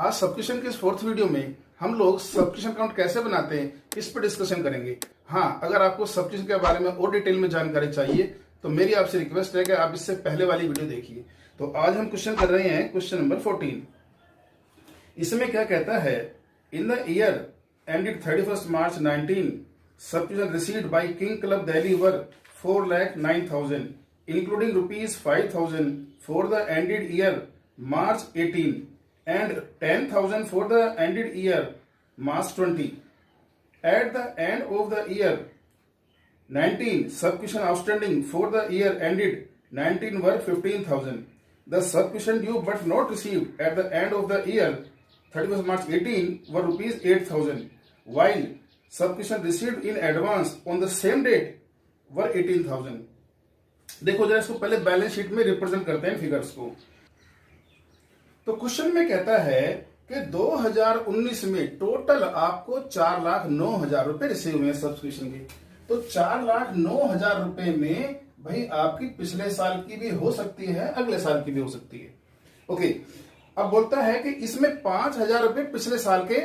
आज सब्सक्रिप्शन के इस फोर्थ वीडियो में हम लोग सब्सक्रिप्शन अकाउंट कैसे बनाते हैं इस पर डिस्कशन करेंगे। हाँ, अगर आपको सब्सक्रिप्शन के बारे में और डिटेल में जानकारी चाहिए तो मेरी आपसे रिक्वेस्ट है कि आप इससे पहले वाली वीडियो देखिए। तो आज हम क्वेश्चन कर रहे हैं क्वेश्चन नंबर 14। इसमें क्या कहता है, in the year ended 31st March 19 subscription received by king club Delhi were 4,09,000 including rupees 5,000 for the ended year March 18 and 10,000 for the ended year March 20. At the end of the year 19, subscription outstanding for the year ended 19 were 15,000. The subscription due but not received at the end of the year 31st March 18 were rupees 8,000, while subscription received in advance on the same date were 18,000. देखो जरा इसको पहले balance sheet में represent करते हैं figures को। तो question में कहता है कि 2019 में टोटल आपको 4,09,000 रुपए रिसीव हुए सब्सक्रिप्शन के। तो 4,09,000 रुपए में भाई आपकी पिछले साल की भी हो सकती है, अगले साल की भी हो सकती है। ओके, अब बोलता है कि इसमें 5,000 रुपए पिछले साल के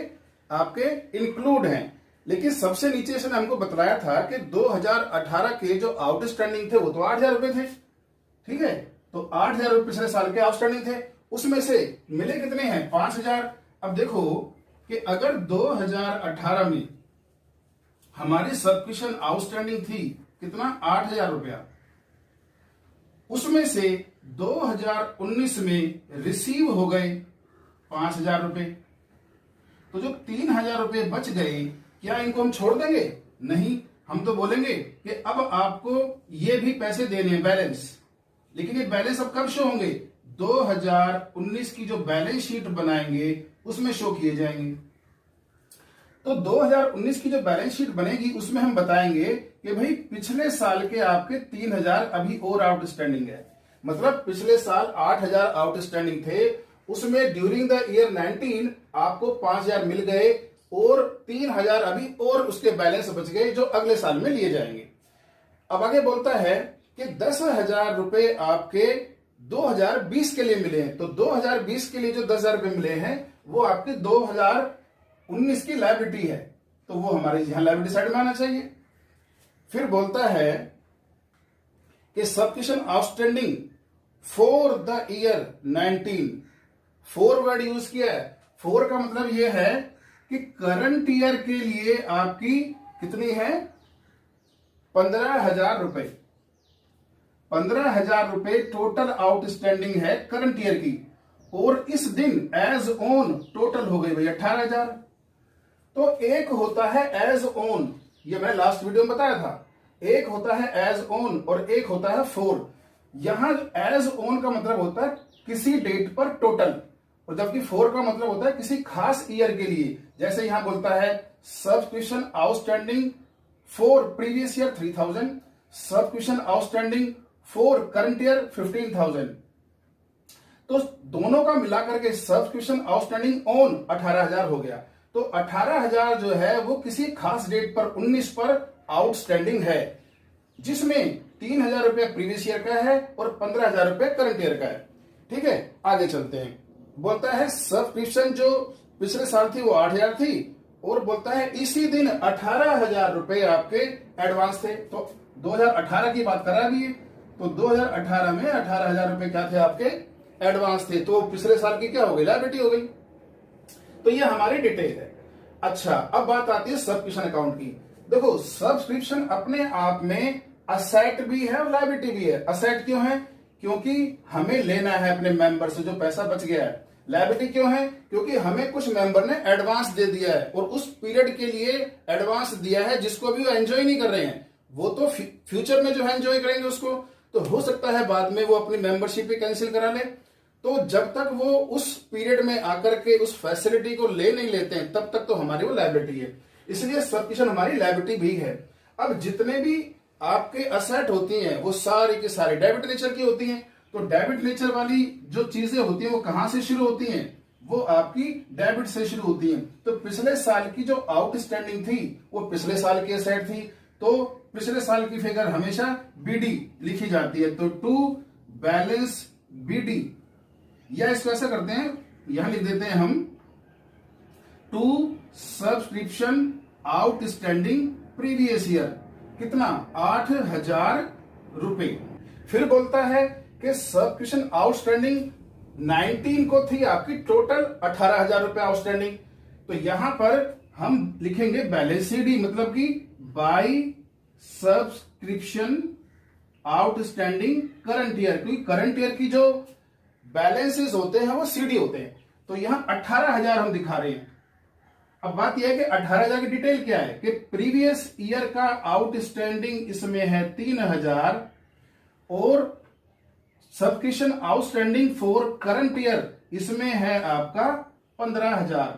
आपके इंक्लूड हैं, लेकिन सबसे नीचे इसने हमको बतलाया था कि 2018 के जो आउटस्टैंडिंग थे वो तो 8,000 रुपए थे। ठीक है, तो 8,000 रुपए पिछले साल के आउटस्टैंडिंग थे, उसमें से मिले कितने हैं 5,000। अब देखो कि अगर 2018 में हमारी सब्सक्रिप्शन आउटस्टैंडिंग थी कितना 8,000 रुपया, उसमें से 2019 में रिसीव हो गए 5,000 रुपए, तो जो 3,000 रुपए बच गए क्या इनको हम छोड़ देंगे? नहीं, हम तो बोलेंगे कि अब आपको ये भी पैसे देने हैं बैलेंस। लेकिन ये बैलेंस अब कब शो होंगे? 2019 की जो बैलेंस शीट बनाएंगे उसमें शो किए जाएंगे। तो 2019 की जो बैलेंस शीट बनेगी उसमें हम बताएंगे कि भाई पिछले साल के आपके 3,000 अभी और आउटस्टैंडिंग है। मतलब पिछले साल 8,000 आउटस्टैंडिंग थे, उसमें ड्यूरिंग द ईयर 19 आपको 5,000 मिल गए और 3,000 अभी और उसके बैलेंस बच गए जो अगले साल में लिए जाएंगे। अब आगे बोलता है कि 10,000 रुपए आपके 2020 के लिए मिले हैं। तो 2020 के लिए जो 10,000 रुपए मिले हैं वो आपके 2019 की लायबिलिटी है, तो वो हमारे यहां लायबिलिटी साइड में आना चाहिए। फिर बोलता है कि subscription outstanding for the year 19, 4 word use किया है। 4 का मतलब यह है कि करंट ईयर के लिए आपकी कितनी है 15,000 रुपए। 15,000 रुपए टोटल आउटस्टैंडिंग है करंट ईयर की, और इस दिन एज ऑन टोटल हो गई भाई 18,000। तो एक होता है एज ऑन, ये मैंने लास्ट वीडियो में बताया था, एक होता है एज ऑन और एक होता है 4। यहां एज ऑन का मतलब होता है किसी डेट पर टोटल, और जबकि 4 का मतलब होता है किसी खास ईयर के लिए। जैसे यहां बोलता है subscription outstanding for previous year 3,000, subscription outstanding for current year 15,000। तो दोनों का मिलाकर के सब्सक्रिप्शन आउटस्टैंडिंग ऑन 18,000 हो गया। तो 18,000 जो है वो किसी खास डेट पर 19 पर आउटस्टैंडिंग है, जिसमें 3,000 रुपए प्रीवियस ईयर का है और 15,000 रुपए करंट ईयर का है। ठीक है, आगे चलते हैं। बोलता है सब्सक्रिप्शन जो पिछले साल थी वो 8,000 थी, और बोलता है इसी दिन 18,000 रुपए आपके एडवांस थे। तो 2018 की बात कर रहा है, तो 2018 में 18,000 रुपए क्या थे आपके एडवांस थे, तो पिछले साल की क्या हो गई लायबिलिटी हो गई। तो ये हमारी डिटेल है। अच्छा, अब बात आती है सब्सक्रिप्शन अकाउंट की। देखो सब्सक्रिप्शन अपने आप में असेट भी है और लायबिलिटी भी है। असेट क्यों है? क्योंकि हमें लेना है अपने मेंबर से जो पैसा बच गया है। लायबिलिटी क्यों है? क्योंकि हमें कुछ मेंबर ने एडवांस दे दिया है और उस पीरियड के लिए एडवांस दिया है जिसको भी वो एंजॉय नहीं कर रहे हैं, वो तो फ्यूचर में जो है एंजॉय करेंगे उसको, तो हो सकता है बाद में वो अपनी मेंबरशिप ही कैंसिल करा ले। तो जब तक वो उस पीरियड में आकर के उस फैसिलिटी को ले नहीं लेते हैं तब तक तो हमारी वो लायबिलिटी है। इसलिए सब्सक्रिप्शन हमारी लायबिलिटी भी है। अब जितने भी आपके असेट होती हैं वो सारी की सारी डेबिट नेचर की होती हैं। तो डेबिट नेचर वाली जो चीजें होती हैं वो कहां से शुरू होती हैं? वो आपकी डेबिट से शुरू होती हैं। तो पिछले साल की जो आउटस्टैंडिंग थी वो पिछले साल की असेट थी, तो पिछले साल की फिगर हमेशा बीडी लिखी जाती है। तो टू बैलेंस बीडी, या इसको ऐसा करते हैं, यहां लिख देते हैं हम to subscription outstanding previous year, कितना 8,000 रुपए। फिर बोलता है कि सब्सक्रिप्शन आउटस्टैंडिंग 19 को थी आपकी टोटल 18,000 रुपए आउटस्टैंडिंग। तो यहां पर हम लिखेंगे बैलेंस सीडी, मतलब कि by subscription outstanding current year, क्योंकि करंट ईयर की जो बैलेंसेस होते हैं वो सीडी होते हैं। तो यहां 18,000 हम दिखा रहे हैं। अब बात यह है कि 18,000 की डिटेल क्या है कि प्रीवियस ईयर का आउटस्टैंडिंग इसमें है 3,000 और subscription outstanding for current year इसमें है आपका 15,000।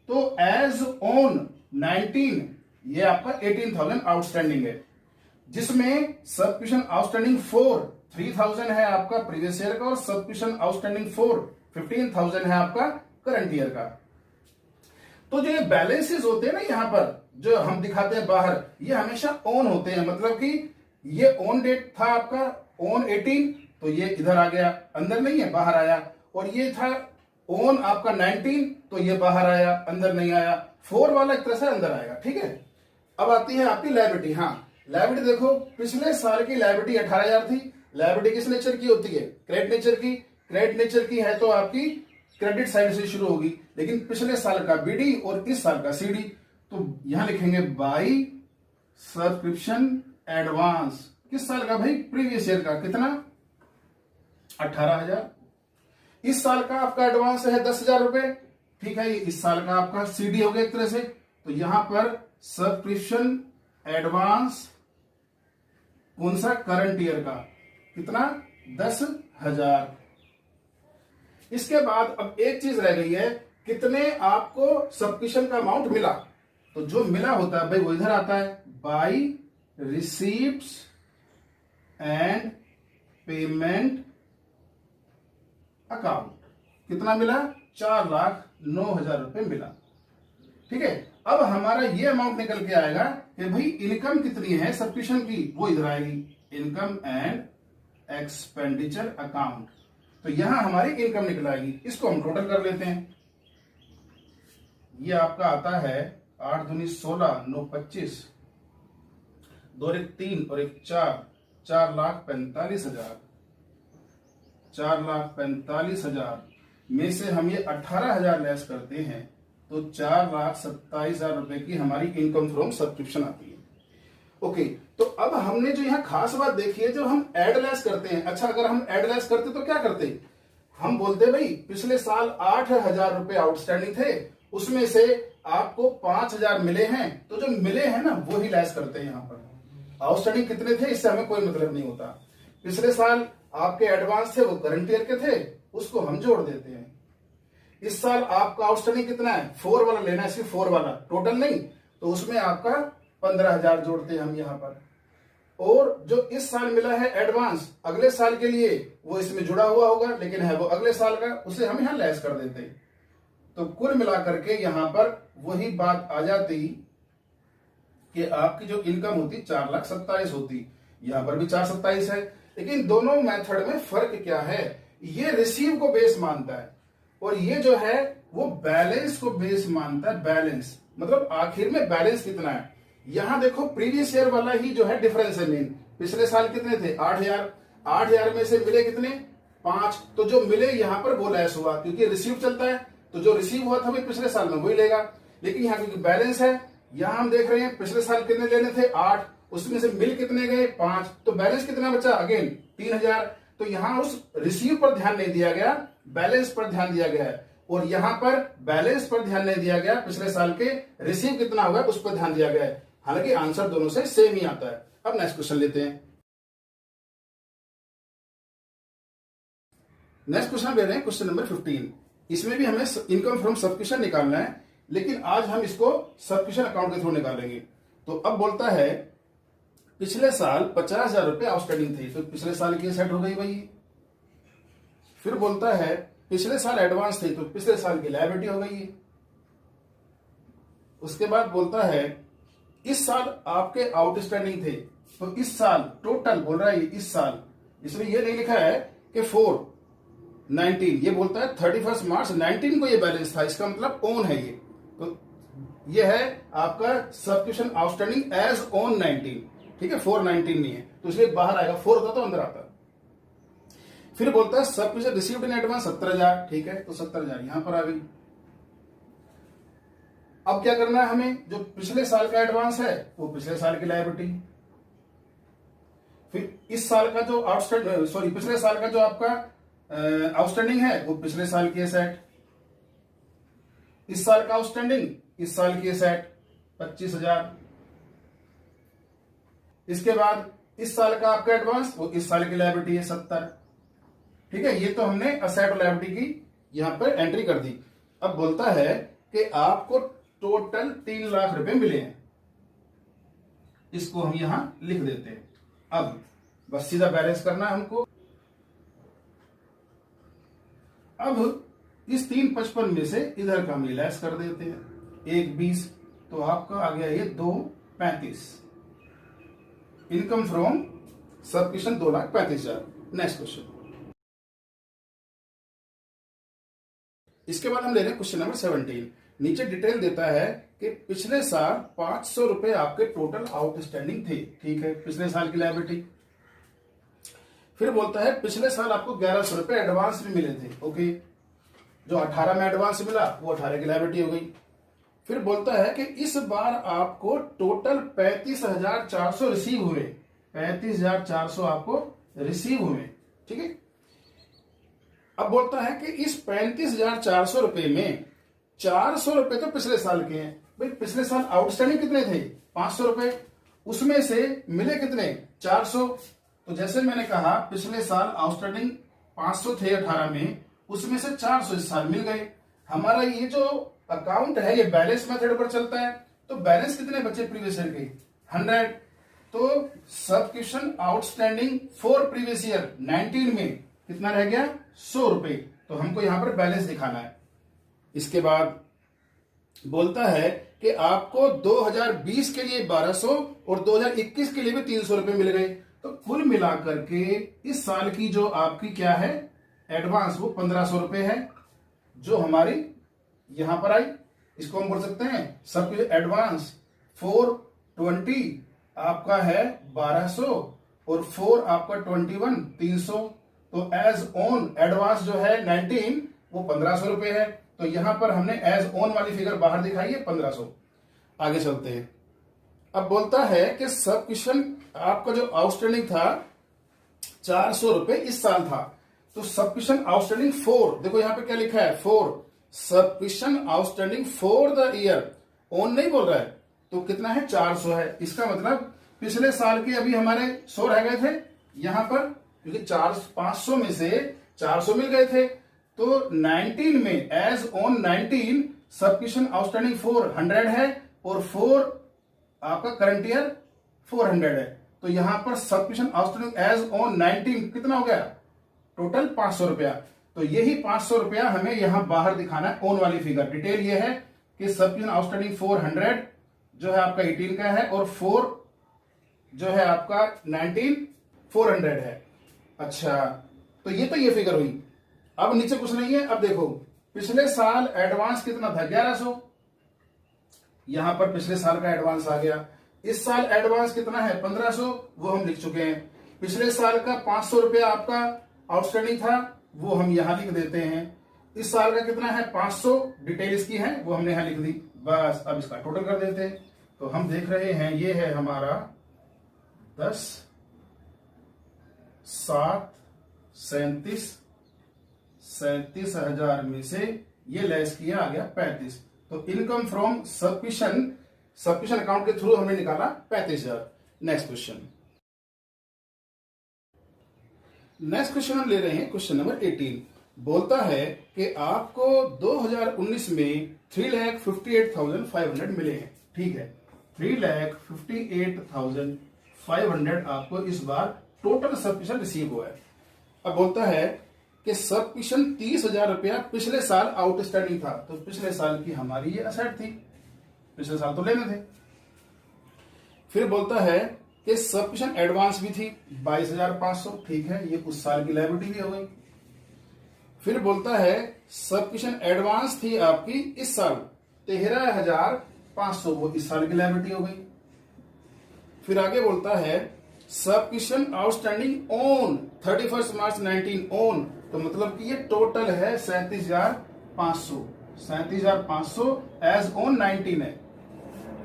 तो एज ऑन 19 ये आपका 18,000 आउटस्टैंडिंग है, जिसमें सब्सक्रिप्शन आउटस्टैंडिंग फॉर 3,000 है आपका प्रीवियस ईयर का और सब्सक्रिप्शन आउटस्टैंडिंग फॉर 15,000 है आपका करंट ईयर का। तो जो ये बैलेंसेस होते हैं ना यहां पर जो हम दिखाते हैं बाहर, ये हमेशा ऑन होते हैं, मतलब कि ये ऑन डेट था आपका ऑन 18, तो ये इधर आ गया, अंदर नहीं है बाहर आया। और ये था ऑन आपका 19, तो ये बाहर आया अंदर नहीं आया। 4 वाला एक तरह से अंदर आएगा, ठीक है। अब आती है आपकी लायबिलिटी। हाँ, लायबिलिटी देखो, पिछले साल की लायबिलिटी 18,000 थी। लायबिलिटी किस नेचर की होती है? क्रेडिट नेचर की। क्रेडिट नेचर की है तो आपकी क्रेडिट साइड से शुरू होगी, लेकिन पिछले साल का बीडी और इस साल का सीडी। तो यहां लिखेंगे बाई सब्सक्रिप्शन एडवांस, किस साल का भाई? प्रीवियस ईयर का। कितना? 18,000। इस साल का आपका एडवांस है 10,000 रुपए, ठीक है। ये इस साल का आपका सीडी हो गया एक तरह से। तो यहां पर सब्सक्रिप्शन एडवांस कौन सा? करंट ईयर का। कितना? 10,000। इसके बाद अब एक चीज रह गई है, कितने आपको सब्सक्रिप्शन का अमाउंट मिला। तो जो मिला होता है भाई वो इधर आता है, by receipts and payment account. कितना मिला? 4,09,000 रुपए मिला, ठीक है। अब हमारा ये अमाउंट निकल के आएगा कि भाई इनकम कितनी है सब्सक्रिप्शन की, वो इधर आएगी, इनकम एंड एक्सपेंडिचर अकाउंट। तो यहां हमारी इनकम निकल आएगी। इसको हम टोटल कर लेते हैं। ये आपका आता है 8 दूनी 16, 9 25, 2 1 3 और 1 4, 4,45,000। 4,45,000 में से हम ये 18,000 लेस करते हैं तो 4,27,000 रुपए की हमारी इनकम फ्रॉम सब्सक्रिप्शन आती है। ओके, तो अब हमने जो यहाँ खास बात देखी है, जब हम एड लेस करते हैं। अच्छा, अगर हम एड लेस करते तो क्या करते? हम बोलते भाई पिछले साल 8,000 रुपए आउटस्टैंडिंग थे, उसमें से आपको 5,000 मिले हैं, तो जो मिले हैं ना वो ही लेस करते हैं। यहाँ पर आउटस्टैंडिंग कितने थे इससे हमें कोई मतलब नहीं होता। पिछले साल आपके एडवांस थे वो करंट ईयर के थे, उसको हम जोड़ देते हैं। इस साल आपका आउटस्टैंडिंग कितना है? 4 वाला लेना है, सिर्फ 4 वाला, टोटल नहीं। तो उसमें आपका 15,000 जोड़ते हैं हम यहाँ पर। और जो इस साल मिला है एडवांस अगले साल के लिए, वो इसमें जुड़ा हुआ होगा लेकिन है वो अगले साल का, उसे हम यहाँ लेस कर देते हैं। तो कुल मिलाकर के यहाँ पर वही बात आ जाती कि आपकी जो इनकम होती 4,27,000 होती। यहाँ पर भी 4,27,000 है, लेकिन दोनों मेथड में फर्क क्या है? ये रिसीव को बेस मानता है और ये जो है वो बैलेंस को बेस मानता है। बैलेंस मतलब आखिर में बैलेंस कितना है। यहां देखो प्रीवियस ईयर वाला ही जो है डिफरेंस है मेन। पिछले साल कितने थे? 8,000। 8,000 में से मिले कितने? 5। तो जो मिले यहां पर वो लेस हुआ, क्योंकि रिसीव चलता है, तो जो रिसीव हुआ था भाई पिछले साल में वही लेगा। लेकिन यहाँ क्योंकि बैलेंस है, यहां हम देख रहे हैं पिछले साल कितने लेने थे? 8, उसमें से मिल कितने गए? 5। तो बैलेंस कितना बचा? अगेन 3,000। तो यहां उस रिसीव पर ध्यान नहीं दिया गया, बैलेंस पर ध्यान दिया गया है। और यहां पर बैलेंस पर ध्यान नहीं दिया गया, पिछले साल के रिसीव कितना हुआ उस पर ध्यान दिया गया है। हालांकि आंसर दोनों से सेम ही आता है। अब नेक्स्ट क्वेश्चन लेते हैं। नेक्स्ट क्वेश्चन ले रहे हैं क्वेश्चन नंबर 15। इसमें भी हमें इनकम फ्रॉम सब्सक्रिप्शन निकालना है, लेकिन आज हम इसको सब्सक्रिप्शन अकाउंट के थ्रू निकालेंगे। तो अब बोलता है पिछले साल 50,000 रुपए आउटस्टैंडिंग थी, तो पिछले साल की सेट हो गई भाई। फिर बोलता है पिछले साल एडवांस थे, तो पिछले साल की लायबिलिटी हो गई। उसके बाद बोलता है इस साल आपके आउटस्टैंडिंग थे, तो इस साल टोटल बोल रहा है इस साल, इसमें ये नहीं लिखा है कि 4/19, ये बोलता है 31 मार्च 19 को ये बैलेंस था, इसका मतलब ऑन है ये। तो ये है आपका सब्सक्रिप्शन आउटस्टैंडिंग एज ऑन 19, ठीक है, 419 नहीं है तो इसलिए बाहर आएगा, 4 होता तो अंदर आता। फिर बोलता है सब्सक्रिप्शन रिसीव्ड इन एडवांस 70,000, ठीक है, तो 70,000 यहां पर आ गई। अब क्या करना है हमें, जो पिछले साल का एडवांस है वो पिछले साल की लायबिलिटी, फिर इस साल का जो आउटस्टैंडिंग पिछले साल का जो आपका आउटस्टैंडिंग है वो पिछले साल की एसेट, इस साल का आउटस्टैंडिंग इस साल की एसेट 25,000, इसके बाद इस साल का आपका एडवांस वो इस साल की लायबिलिटी है 70, ठीक है। ये तो हमने असेट और लायबिलिटी की यहां पर एंट्री कर दी। अब बोलता है कि आपको टोटल 3 लाख रुपए मिले हैं, इसको हम यहां लिख देते हैं। अब बस सीधा बैलेंस करना है हमको। अब इस 355 में से इधर का हम लेस कर देते हैं, 120, तो आपका आ गया ये 235। Income from subscription 2,35,000। Next question. इसके बाद हम ले रहे हैं क्वेश्चन नंबर 17। नीचे डिटेल देता है कि पिछले साल 500 रुपए आपके टोटल आउटस्टैंडिंग थे, ठीक है, पिछले साल की लायबिलिटी। फिर बोलता है पिछले साल आपको 1,100 रुपए एडवांस भी मिले थे, ओके, जो 18 में एडवांस मिला वो 18 की लायबिलिटी हो गई। फिर बोलता है कि इस बार आपको टोटल 35,400 रिसीव हुए, 35,400 आपको रिसीव हुए, ठीक है। अब बोलता है कि इस 35,400 रुपए में 400 रुपए तो पिछले साल के हैं। भाई पिछले साल आउटस्टैंडिंग कितने थे, 500 रुपए, उसमें से मिले कितने, 400। तो जैसे मैंने कहा पिछले साल आउटस्टैंडिंग 500 थे 18 में, उसमें से 400 इस साल मिल गए। हमारा ये जो अकाउंट है ये बैलेंस मेथड पर चलता है, तो बैलेंस कितने बचे प्रीवियस ईयर के, 100। तो subscription outstanding for previous year 19 में कितना रह गया, 100 रुपए। तो हमको यहां पर बैलेंस दिखाना है। इसके बाद बोलता है कि आपको 2020 के लिए 1,200 और 2021 के लिए भी 300 रुपए मिल गए। तो कुल मिलाकर के इस साल की जो आपकी क्या है एडवांस, वो 1,500 रुपए है जो हमारी यहां पर आई। इसको हम बोल सकते हैं सब कुछ एडवांस 420 आपका है 1,200 और 4 आपका 21 300। तो एज ऑन एडवांस जो है 19 वो 1,500 रुपए है। तो यहां पर हमने एज ऑन वाली फिगर बाहर दिखाई है 1,500। आगे चलते हैं। अब बोलता है कि सब्सक्रिप्शन आपका जो आउटस्टैंडिंग था 400 रुपए इस साल था, तो सब्सक्रिप्शन आउटस्टैंडिंग 4, देखो यहां पे क्या लिखा है 4, subscription outstanding for the year, on नहीं बोल रहा है, तो कितना है 400 है। इसका मतलब पिछले साल के अभी हमारे 100 रह गए थे यहां पर, क्योंकि 500 में से 400 मिल गए थे। तो 19 में एज ऑन 19 सब्सक्रिप्शन आउटस्टैंडिंग 400 है और 4 आपका करंट ईयर 400 है। तो यहां पर सब्सक्रिप्शन आउटस्टैंडिंग एज ऑन 19 कितना हो गया, टोटल 500 रुपया। तो यही 500 रुपया हमें यहां बाहर दिखाना है ऑन वाली फिगर। डिटेल ये है कि सब्सक्रिप्शन आउटस्टैंडिंग 400 जो है आपका 18 का है और 4 जो है आपका 19 400 है। अच्छा, तो ये फिगर हुई। अब नीचे कुछ नहीं है। अब देखो पिछले साल एडवांस कितना था 1,100, यहां पर पिछले साल का एडवांस आ गया। इस साल एडवांस कितना है 1,500, वो हम लिख चुके हैं। पिछले साल का 500 रुपया आपका आउटस्टैंडिंग था, वो हम यहां लिख देते हैं। इस साल का कितना है 500, डिटेल इसकी है वो हमने यहां लिख दी। बस अब इसका टोटल कर देते हैं। तो हम देख रहे हैं ये है हमारा 10 7 37,000 में से ये लेस किया आ गया 35। तो इनकम फ्रॉम सब्सक्रिप्शन अकाउंट के थ्रू हमने निकाला 35,000। नेक्स्ट क्वेश्चन हम ले रहे हैं क्वेश्चन नंबर 18। बोलता है कि आपको 2019 में 3,58,500 मिले हैं, ठीक है, 3,58,500 आपको इस बार टोटल सब्सक्रिप्शन रिसीव हुआ है। अब बोलता है कि सब्सक्रिप्शन 30,000 रुपया पिछले साल आउटस्टैंडिंग था, तो पिछले साल की हमारी ये असेट थी, पिछले साल तो लेने थे। फिर बोलता है कि सब्सक्रिप्शन एडवांस भी थी 22,500, ठीक है, ये उस साल की लायबिलिटी भी हो गई। फिर बोलता है सब्सक्रिप्शन एडवांस थी आपकी इस साल 13,500 वो इस साल की लायबिलिटी हो गई। फिर आगे बोलता है subscription outstanding on 31 March 19 on, तो मतलब कि ये टोटल है 37,500 एज ऑन 19 है।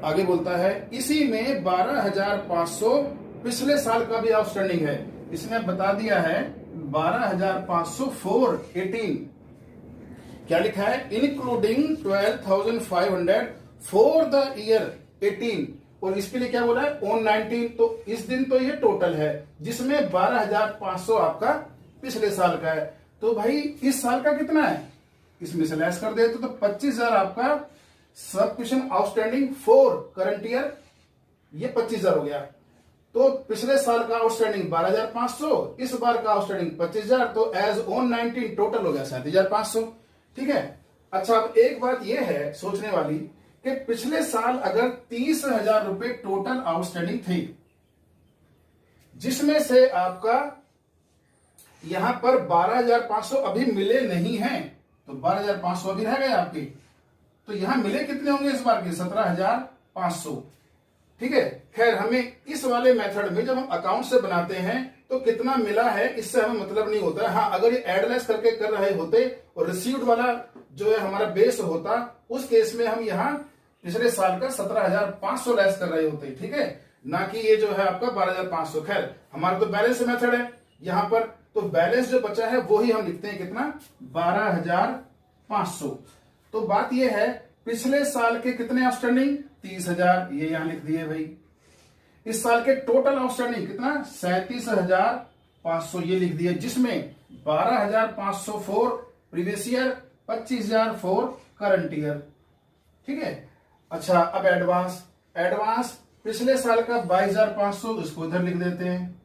आगे बोलता है इसी में 12,500 पिछले साल का भी आउटस्टैंडिंग है। इसने बता दिया है 12,500 फॉर 18, क्या लिखा है, इंक्लूडिंग 12,500 फॉर द ईयर 18, और इसके लिए क्या बोला है, ऑन 19, तो इस दिन तो ये टोटल है जिसमें 12,500 आपका पिछले साल का है। तो भाई इस साल का कितना है, इसमें से लेस कर दे तो 25,000 आपका subscription outstanding for current year, ये 25,000 हो गया। तो पिछले साल का आउटस्टैंडिंग 12,500, इस बार का आउटस्टैंडिंग 25,000, तो एज ऑन 19 टोटल हो गया 37,500। ठीक है। अच्छा, अब एक बात यह है सोचने वाली कि पिछले साल अगर 30,000 रुपए टोटल आउटस्टैंडिंग थी, जिसमें से आपका यहां पर 12,500 अभी मिले नहीं हैं, तो 12,500 अभी रह गए आपके, तो यहां मिले कितने होंगे इस बार के, 17,500। ठीक है। खैर, हमें इस वाले मेथड में जब हम अकाउंट से बनाते हैं तो कितना मिला है इससे हमें मतलब नहीं होता है। हाँ, अगर ये एडलेस करके कर रहे होते और रिसीव्ड वाला जो है हमारा बेस होता, उस केस में हम यहाँ पिछले साल का 17,500 लेस कर रहे होते। ठीक है, ना कि ये जो है आपका 12,500। खैर, हमारा तो बैलेंस मेथड है यहां पर, तो बैलेंस जो बचा है वो ही हम लिखते हैं, कितना, 12,500। तो बात ये है पिछले साल के कितने आउटस्टैंडिंग, 30,000, ये यहां लिख दिए भाई। इस साल के टोटल आउटस्टैंडिंग कितना, 37,500, ये लिख दिए, जिसमें 12,500 for previous year, 25,000 for current year. ठीक है। अच्छा, अब एडवांस पिछले साल का 22,500, इसको इधर लिख देते हैं।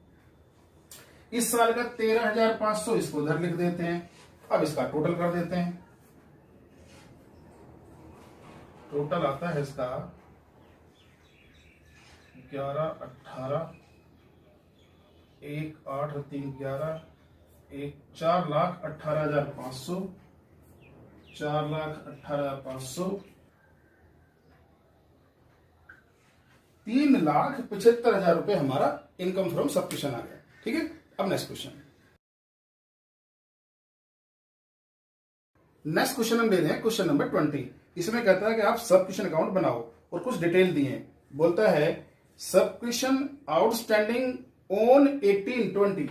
इस साल का 13,500, इसको इधर लिख देते हैं। अब इसका टोटल कर देते हैं। टोटल आता है इसका 11, 18, 1, 8, 3, 11, 4,18,500, 4,18,500, 3,75,000 रुपए हमारा इनकम फ्रॉम सबस्क्रिप्शन आ गया। ठीक है। अब नेक्स्ट क्वेश्चन हम ले रहे हैं क्वेश्चन नंबर 20। इसमें कहता है कि आप सबस्क्रिप्शन अकाउंट बनाओ और कुछ डिटेल दिए हैं। बोलता है सबस्क्रिप्शन आउटस्टैंडिंग ऑन 18/20,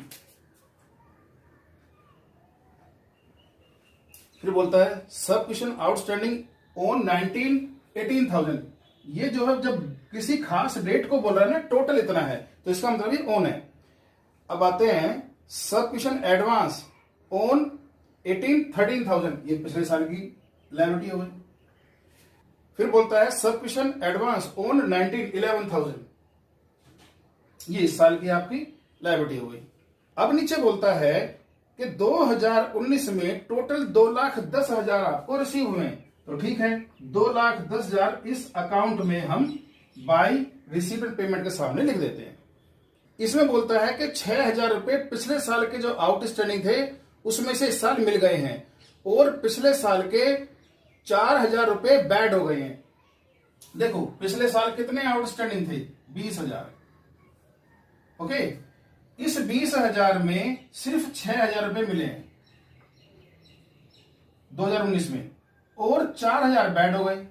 फिर बोलता है सबस्क्रिप्शन आउटस्टैंडिंग ऑन 18,000। ये जो है जब किसी खास डेट को बोल रहा है ना, टोटल इतना है, तो इसका मतलब ये ऑन है। अब आते हैं सबस्क्रिप्शन एडवांस ऑन 13,000, ये पिछले साल की लायबिलिटी हो गई। फिर बोलता है सबस्क्रिप्शन एडवांस ऑन 11,000, ये इस साल की आपकी लायबिलिटी हो गई। अब नीचे बोलता है कि 2019 में टोटल 2,10,000 आपको रिसीव हुए हैं, तो ठीक है, 2,10,000 इस अकाउंट में हम बाय रिसीव्ड पेमेंट के सामने लिख देते हैं। इसमें बोलता है कि 6,000 रुपए पिछले साल के जो आउटस्टैंडिंग थे उसमें से इस साल मिल गए हैं, और पिछले साल के 4,000 रुपए बैड हो गए हैं। देखो पिछले साल कितने आउटस्टैंडिंग थे, 20,000। ओके, इस 20,000 में सिर्फ 6,000 रुपए मिले हैं 2019 में, और 4,000 बैड हो गए।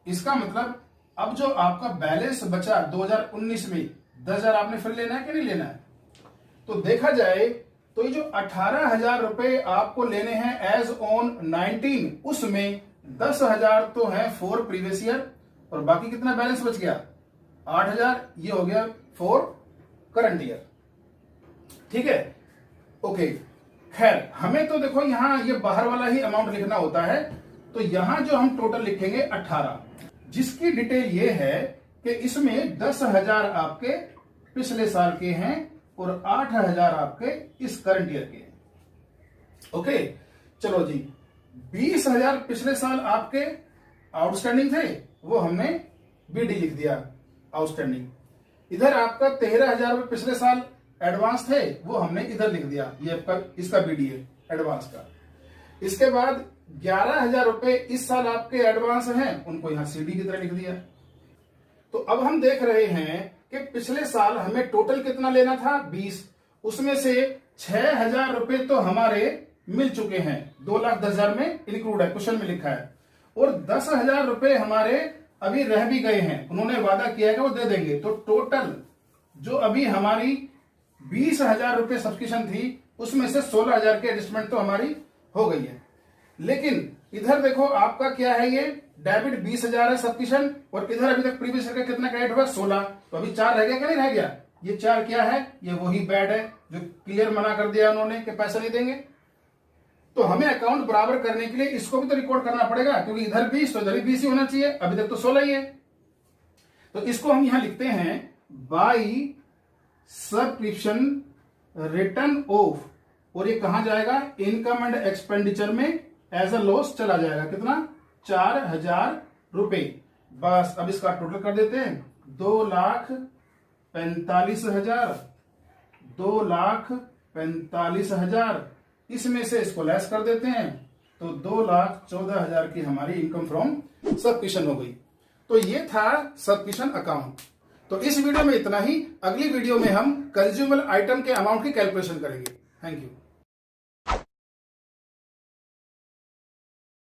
इसका मतलब अब जो आपका बैलेंस बचा 2019 में, 10,000 आपने फिर लेना है कि नहीं लेना है। तो देखा जाए तो ये जो 18,000 रुपए आपको लेने हैं एज ऑन 19, उसमें 10,000 तो है फॉर प्रीवियस ईयर, और बाकी कितना बैलेंस बच गया, 8,000, ये हो गया फॉर करंट ईयर। ठीक है। ओके, खैर हमें तो देखो यहां ये बाहर वाला ही अमाउंट लिखना होता है, तो यहां जो हम टोटल लिखेंगे 18, जिसकी डिटेल ये है कि इसमें 10,000 आपके पिछले साल के हैं और 8,000 आपके इस करंट ईयर के हैं। ओके, चलो जी, 20,000 पिछले साल आपके आउटस्टैंडिंग थे, वो हमने बीडी लिख दिया आउटस्टैंडिंग। इधर आपका 13,000 रुपए पिछले साल एडवांस थे, वो हमने इधर लिख दिया, ये आपका इसका बीडी है एडवांस का। इसके बाद 11,000 रुपए इस साल आपके एडवांस हैं, उनको यहां सीडी की तरह लिख दिया। तो अब हम देख रहे हैं कि पिछले साल हमें टोटल कितना लेना था 20, उसमें से 6,000 रुपए तो हमारे मिल चुके हैं, 2,10,000 में इंक्लूड है, क्वेश्चन में लिखा है, और 10,000 रुपए हमारे अभी रह भी गए हैं, उन्होंने वादा किया है कि वो दे देंगे। तो टोटल जो अभी हमारी 20,000 रुपए सब्सक्रिप्शन थी उसमें से 16,000 की एडजस्टमेंट तो हमारी हो गई है। लेकिन इधर देखो आपका क्या है, ये डेबिट 20,000 है सब्सक्रिप्शन, और इधर अभी तक प्रीवियस ईयर का कितना क्रेडिट हुआ 16, तो अभी 4 रह गया क्या नहीं रह गया? ये 4 क्या है? ये वही बैड है जो क्लियर मना कर दिया उन्होंने कि पैसा नहीं देंगे। तो हमें अकाउंट बराबर करने के लिए इसको भी तो रिकॉर्ड करना पड़ेगा, क्योंकि इधर 20 तो इधर 20 ही होना चाहिए, अभी तक तो 16 ही है। तो इसको हम यहां लिखते हैं बाई सब्सक्रिप्शन रिटर्न ऑफ, और ये कहां जाएगा? इनकम एंड एक्सपेंडिचर में एज अ लॉस चला जाएगा। कितना? 4,000 रुपए। बस अब इसका टोटल कर देते हैं, 2,45,000, 2,45,000, इसमें से इसको लेस कर देते हैं, तो 2,14,000 की हमारी इनकम फ्रॉम सब्सक्रिप्शन हो गई। तो ये था सब्सक्रिप्शन अकाउंट। तो इस वीडियो में इतना ही, अगली वीडियो में हम कंज्यूमर आइटम के अमाउंट की कैलकुलेशन करेंगे। Thank you.